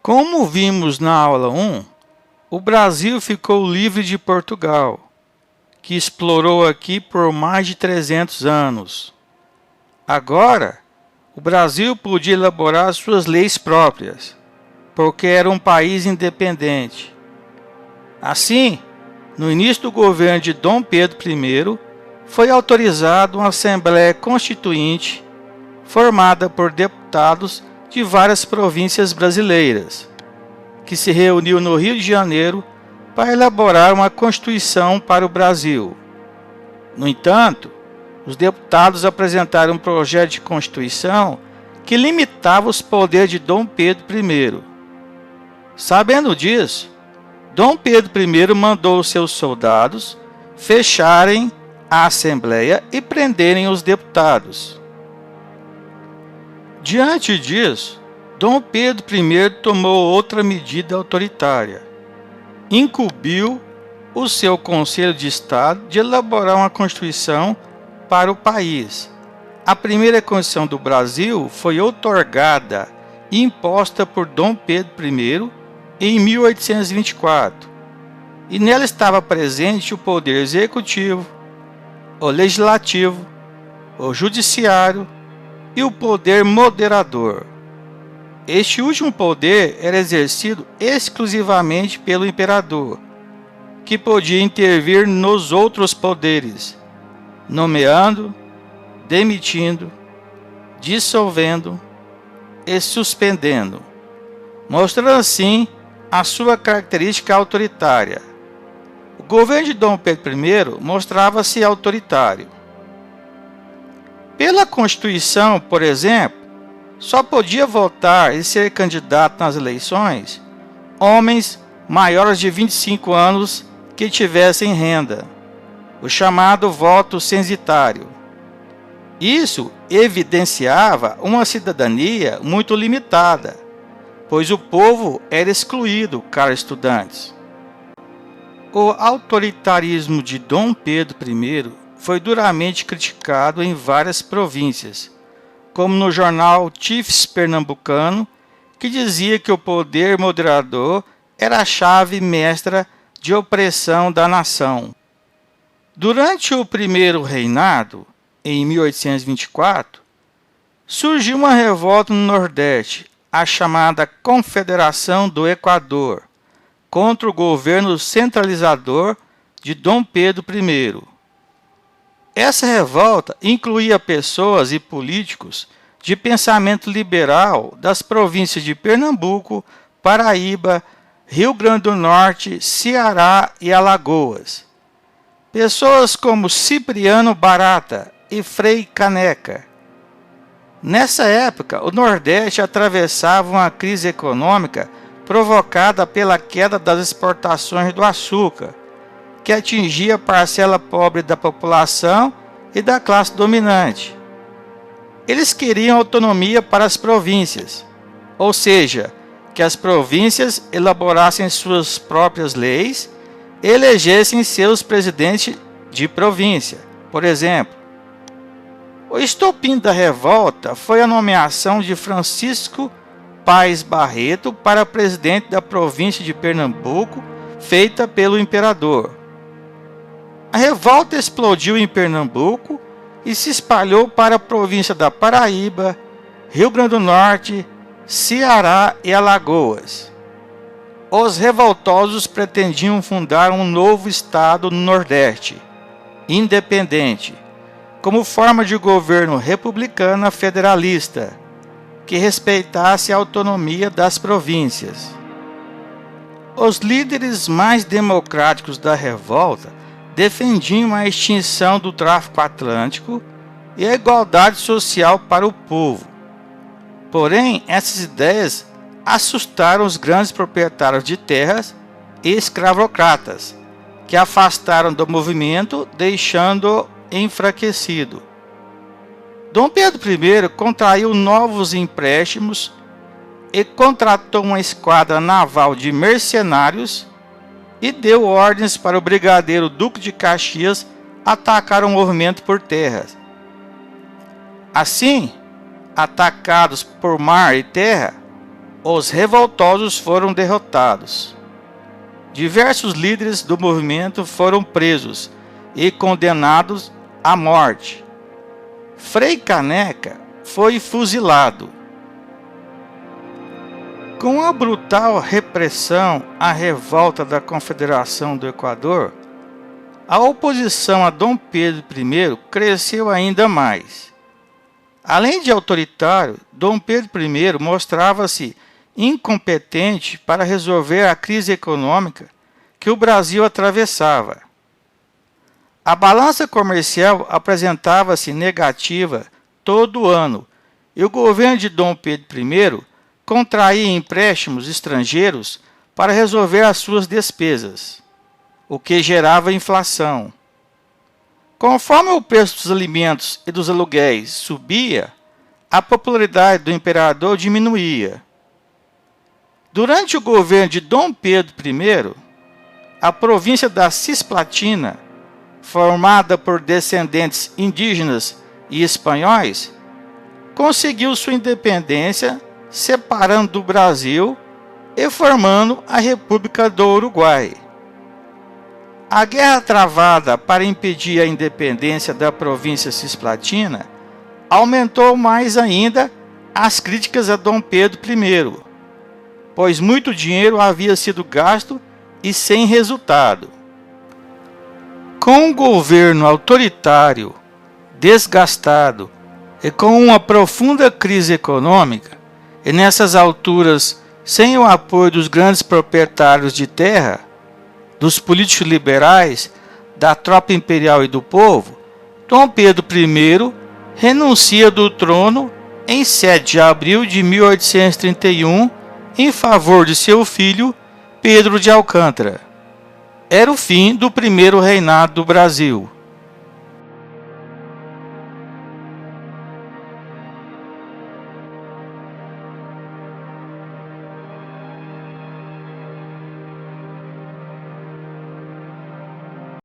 Como vimos na aula 1, o Brasil ficou livre de Portugal, que explorou aqui por mais de 300 anos. Agora, o Brasil podia elaborar suas leis próprias, porque era um país independente. Assim, no início do governo de Dom Pedro I, foi autorizada uma Assembleia Constituinte formada por deputados de várias províncias brasileiras, que se reuniu no Rio de Janeiro para elaborar uma Constituição para o Brasil. No entanto, os deputados apresentaram um projeto de Constituição que limitava os poderes de Dom Pedro I. Sabendo disso, Dom Pedro I mandou seus soldados fecharem a Assembleia e prenderem os deputados. Diante disso, Dom Pedro I tomou outra medida autoritária. Incumbiu o seu Conselho de Estado de elaborar uma Constituição para o país. A primeira Constituição do Brasil foi outorgada e imposta por Dom Pedro I em 1824, e nela estava presente o poder executivo, o legislativo, o judiciário e o poder moderador. Este último poder era exercido exclusivamente pelo imperador, que podia intervir nos outros poderes, nomeando, demitindo, dissolvendo e suspendendo, mostrando assim a sua característica autoritária. O governo de Dom Pedro I mostrava-se autoritário. Pela Constituição, por exemplo, só podia votar e ser candidato nas eleições homens maiores de 25 anos que tivessem renda, o chamado voto censitário. Isso evidenciava uma cidadania muito limitada, pois o povo era excluído, caros estudantes. O autoritarismo de Dom Pedro I foi duramente criticado em várias províncias, como no jornal Tifes Pernambucano, que dizia que o poder moderador era a chave mestra de opressão da nação. Durante o primeiro reinado, em 1824, surgiu uma revolta no Nordeste, a chamada Confederação do Equador, contra o governo centralizador de Dom Pedro I. Essa revolta incluía pessoas e políticos de pensamento liberal das províncias de Pernambuco, Paraíba, Rio Grande do Norte, Ceará e Alagoas. Pessoas como Cipriano Barata e Frei Caneca. Nessa época, o Nordeste atravessava uma crise econômica provocada pela queda das exportações do açúcar, que atingia a parcela pobre da população e da classe dominante. Eles queriam autonomia para as províncias, ou seja, que as províncias elaborassem suas próprias leis e elegessem seus presidentes de província, por exemplo. O estopim da revolta foi a nomeação de Francisco Paes Barreto para presidente da província de Pernambuco, feita pelo imperador. A revolta explodiu em Pernambuco e se espalhou para a província da Paraíba, Rio Grande do Norte, Ceará e Alagoas. Os revoltosos pretendiam fundar um novo estado no Nordeste, independente, como forma de governo republicana federalista, que respeitasse a autonomia das províncias. Os líderes mais democráticos da revolta defendiam a extinção do tráfico atlântico e a igualdade social para o povo. Porém, essas ideias assustaram os grandes proprietários de terras e escravocratas, que afastaram do movimento, deixando-o enfraquecido. Dom Pedro I contraiu novos empréstimos e contratou uma esquadra naval de mercenários e deu ordens para o brigadeiro Duque de Caxias atacar o movimento por terras. Assim, atacados por mar e terra, os revoltosos foram derrotados. Diversos líderes do movimento foram presos e condenados à morte. Frei Caneca foi fuzilado. Com a brutal repressão à revolta da Confederação do Equador, a oposição a Dom Pedro I cresceu ainda mais. Além de autoritário, Dom Pedro I mostrava-se incompetente para resolver a crise econômica que o Brasil atravessava. A balança comercial apresentava-se negativa todo ano e o governo de Dom Pedro I contraía empréstimos estrangeiros para resolver as suas despesas, o que gerava inflação. Conforme o preço dos alimentos e dos aluguéis subia, a popularidade do imperador diminuía. Durante o governo de Dom Pedro I, a província da Cisplatina, formada por descendentes indígenas e espanhóis, conseguiu sua independência, separando do Brasil e formando a República do Uruguai. A guerra travada para impedir a independência da província cisplatina aumentou mais ainda as críticas a Dom Pedro I, pois muito dinheiro havia sido gasto e sem resultado. Com um governo autoritário, desgastado e com uma profunda crise econômica, e nessas alturas sem o apoio dos grandes proprietários de terra, dos políticos liberais, da tropa imperial e do povo, Dom Pedro I renuncia do trono em 7 de abril de 1831 em favor de seu filho Pedro de Alcântara. Era o fim do primeiro reinado do Brasil.